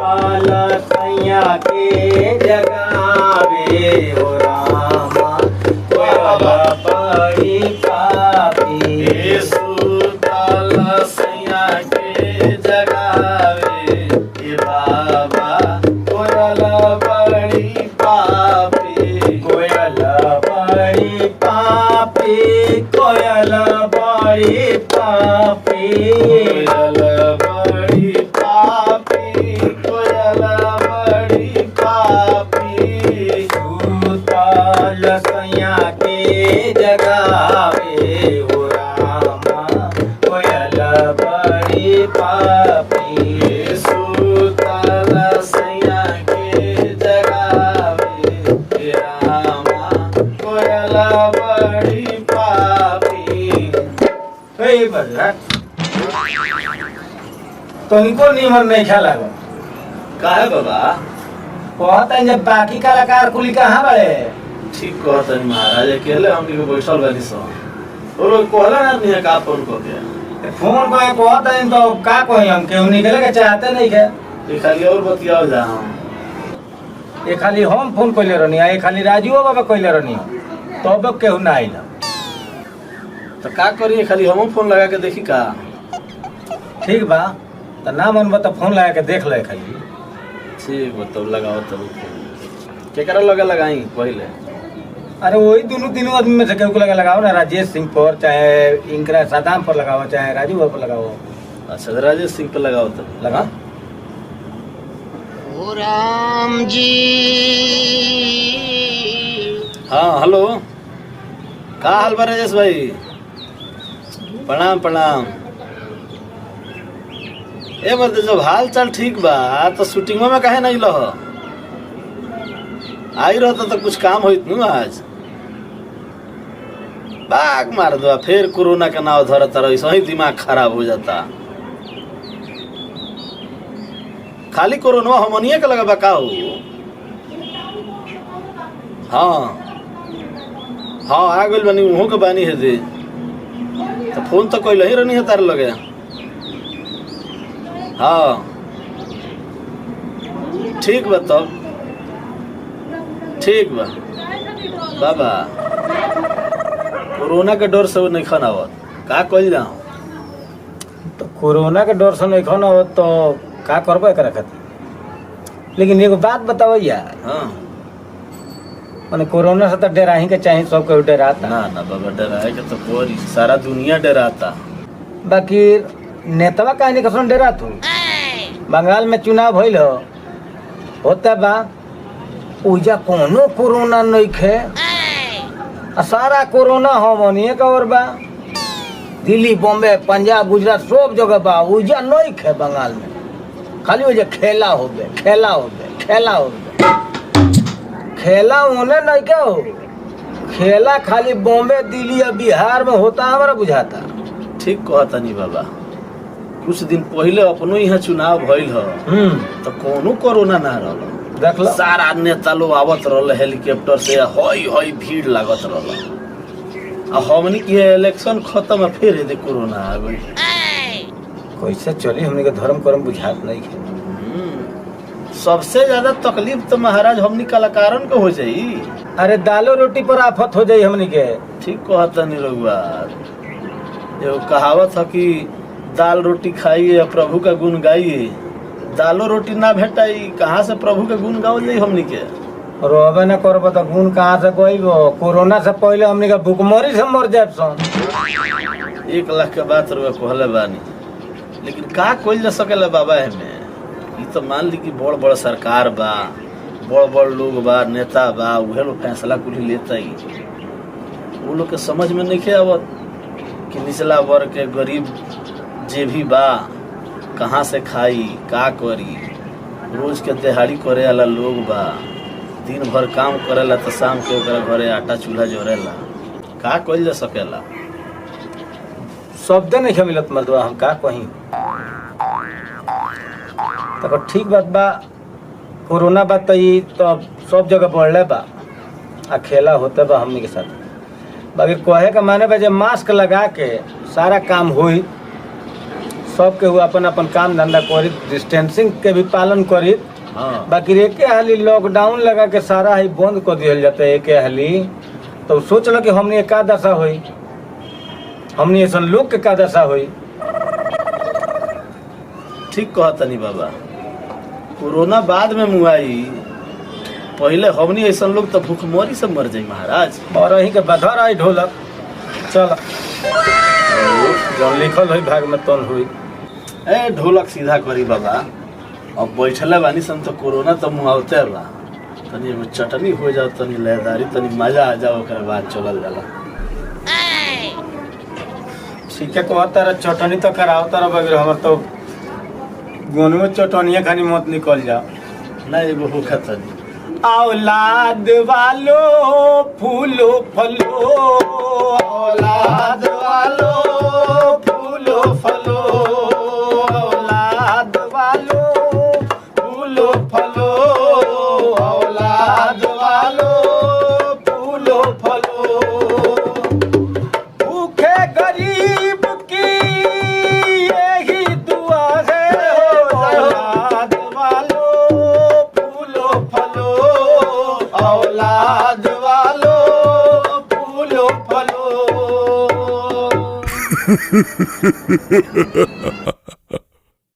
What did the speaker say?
सुताल सैया के जगावे हो रामा कोयल बड़ी पापी सुताल सैया के जगावे ए बाबा कोयल बड़ी पापी कोयल बड़ी पापी कोयल बड़ी पापी कोयल बड़ी पापी कोयल बड़ी पापी सुताल सैया के जगावे हो रामा कोयल बड़ी पापी सुताल सैया के जगावे ए रामा कोयल बड़ी पापी कई बजा तुमको निमन नहीं ख्याल आगो काहे बाबा कहत है जब बाकी कलाकार कुली कहाँ बड़े ठीक कहतनी महाराज अकेले हम के बैठल बानी सो और कहला ना नहीं का फोन कर के फोन को कहत है तो का कही हम केहू निकले के चाहते नहीं के ये खाली और बतियाओ जा हम ये खाली हम फोन कइले रहनी ये खाली राजीव बाबा कइले रहनी तब केहू ना आइल तो का करिए खाली हम फोन लगा के देखी का ठीक बा तो ना मन बता फोन लगा के देख ले खाली ठीक बताओ लगाओ तब केकरा लगे लगाई पहले अरे वही दोनों तीनों आदमी में से केहू को लगा लगाओ ना राजेश सिंह पर चाहे इंकरा सादाम पर लगाओ चाहे राजीव बाबा पर लगाओ अच्छा राजेश सिंह पे लगाओ तब लगा ओ राम जी हाँ हेलो का हाल बा राजेश भाई प्रणाम प्रणाम ए मर्द जब हाल चाल ठीक बा तो शूटिंगों में काहे नहीं लह आई रहता तो कुछ काम होइत नु आज बाग मार दो फिर कोरोना के नाव धरत रही सही दिमाग खराब हो जाता खाली कोरोना हमनिए के लगा का हो हाँ हाँ आ गइल बानी उहो के बानी है दे तो फोन तो कोई नहीं रहनी है तार लगे हाँ ठीक बा तब ठीक बा बाबा कोरोना के डर से वो नहीं खानावत का कइल जाओ तो कोरोना के डर से नहीं खाना हो तो का करबो एकरा खातिर लेकिन एगो बात बताओ यार हाँ माने कोरोना से तो डराही के चाहिए सब केहू डराता ना ना बाबा डराए के तो कोई सारा दुनिया डराता बाकी नेतवा कहनी कसम डरा तू बंगाल में चुनाव भइल होता बा उजा कोनो कोरोना नहीं खे सारा कोरोना हमनिए का और बा दिल्ली बॉम्बे पंजाब गुजरात सब जगह बा उजा नहीं खे बंगाल में खाली उजा खेला होबे खेला होबे खेला होबे खेला होने नहीं क्या हो खेला खाली बॉम्बे दिल्ली या बिहार में होता हमारा बुझाता ठीक कहता नहीं बाबा कुछ दिन पहले अपनो यहाँ चुनाव भइल ह तो कोनो कोरोना ना रहल देख लो सारा नेता लोग आवत रहल हेलीकॉप्टर से हई हई भीड़ लागत रहल आ हमनी के इलेक्शन खत्म फिर दे कोरोना आ गई कैसे चली हमने के धर्म कर्म बुझात नहीं है सबसे ज्यादा तकलीफ तो महाराज हमनी कलाकारन के हो जाई अरे दालो रोटी पर आफत हो जाई हमनी के ठीक कहता नहीं रघुआ एगो कहावत है कि दाल रोटी खाइए प्रभु का गुण गाइए दालो रोटी ना भेटाई कहाँ से प्रभु के गुण गाओ जाई हमनी के रोबे न करबो तो गुण कहाँ से गइबो कोरोना से पहले हमनी के भूखमरी से मर जाब सन 1 लाख के बात रुआ कहले बानी लेकिन का कोई जा सकेला बाबा हमें ई तो मान ली कि बड़ बड़ सरकार बा बड़ बड़ लोग बा नेता बा उहे लोग फैसला कुछ लेता ही वो लोग के समझ में नहीं आवत कि निचला वर्ग के गरीब जे भी बा कहाँ से खाई का करी रोज के दिहाड़ी करे वाला लोग बा दिन भर काम करेला तो शाम के ओकरा घरे आटा चूल्हा जोड़ेला का कइल जा सकेला शब्द नहीं मिलत मर्दवा हम का कहीं तो ठीक बात बा कोरोना बात तो ई तो सब जगह बढ़ले बा आ खेला होते बा हमनी के साथ बाकी कहे का माने बा जे मास्क लगा के सारा काम होई सब केहू अपन अपन काम धंधा करी, डिस्टेंसिंग के भी पालन करी। हाँ बाकी एके हाली लॉकडाउन लगा के सारा ही बंद कर दिया जाता है एके हाली, तो सोच लो कि हमने का दशा हुई, हमने ऐसा लोग के का दशा हुई। ठीक कहा तनी बाबा, कोरोना बाद में मुआई, पहले हमनी ऐसा लोग तो भूखमरी से मर जाई महाराज। और अही के बधर आई ढोलक, चल जौन लिखल हुई भाग में तौन हुई। ए ढोलक सीधा करी बाबा, अब बैठले बानी सन तो कोरोना तो मुआवते बा, तनी एगो चटनी हो जाओ, तनी लहदारी, तनी मजा आ जाओ, ओकरे बाद चलल जाला। ठीक है, कह तारा चटनी तो कराओ तारा बगैर, हमर तो गोनू चटनिया खानी मत निकल जाओ। ना एगो होखा तनी औलाद वालो फूलो फलो, औलाद वालो फूलो फलो, औलाद वालो फूलो फलो, औलाद वालो फूलो फलो। भूखे गरीब की यही दुआ है, औलाद वालो फूलो फलो, औलाद वालो फूलो फलो।